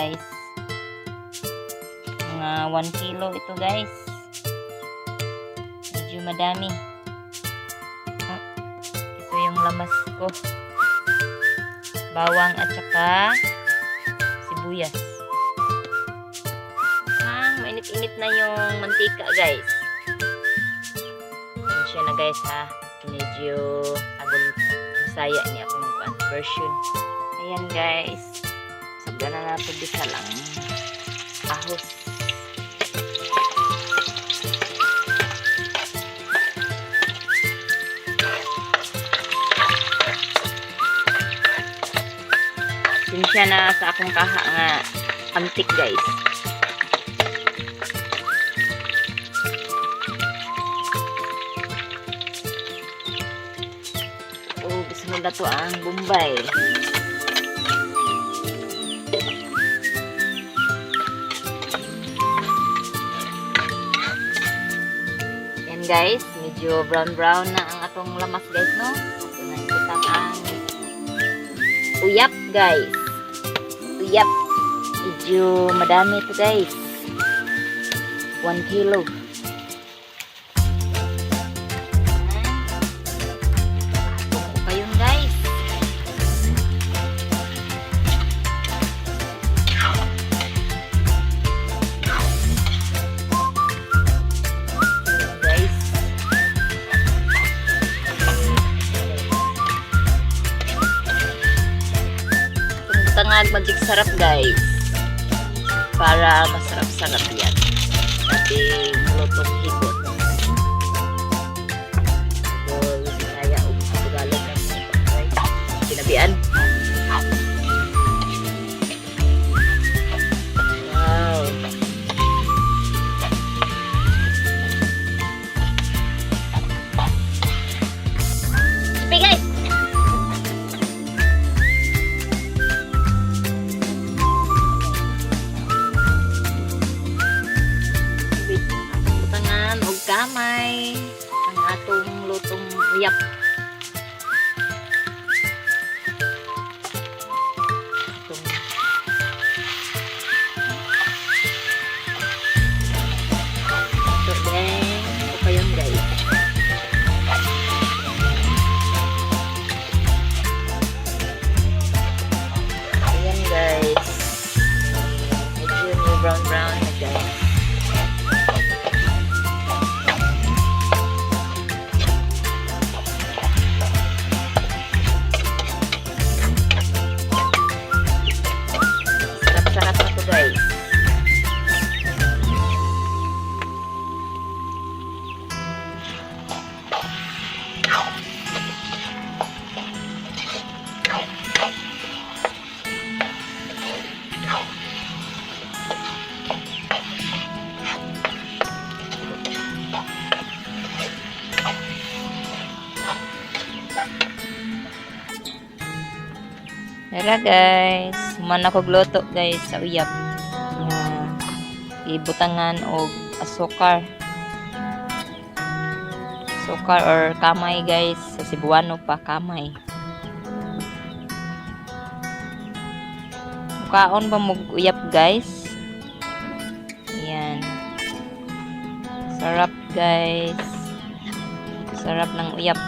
guys. Mga 1 kilo ito guys. Medyo madami. Ito yung lamas ko. Bawang at saka sibuyas. Mainit-init na yung mantika guys. Yan siya na guys ha. Medyo agol masaya niya akong version. Ayan guys. Sabda na natin bisa lang. Ahos. Sinsya na sa akong kaha nga antik guys. Oh, gusto nila to ang Bombay. Yan guys, medyo brown na ang atong lamas guys, no? Ito na itang ang uyap guys. Uyap. Medyo madami ito guys. 1 kilo. Buko pa yun guys. Guys. Tangag magic sarap guys. Para masarap-sarap yan. Ating lutong hipon. Kaya Tagalog ng sinabihan. Wow. Sige guys. Kamay ang atong lutong uyap. Ito din. Ito pa yun guys. Ayan guys. Medyo brown na guys. Tara guys, man ako gluto guys sa uyap. Ibutangan og asukar. Asukar or kamay guys, sa Cebuano pa kamay. Mukaon ba mog uyap guys? Ayan. Sarap guys. Sarap ng uyap.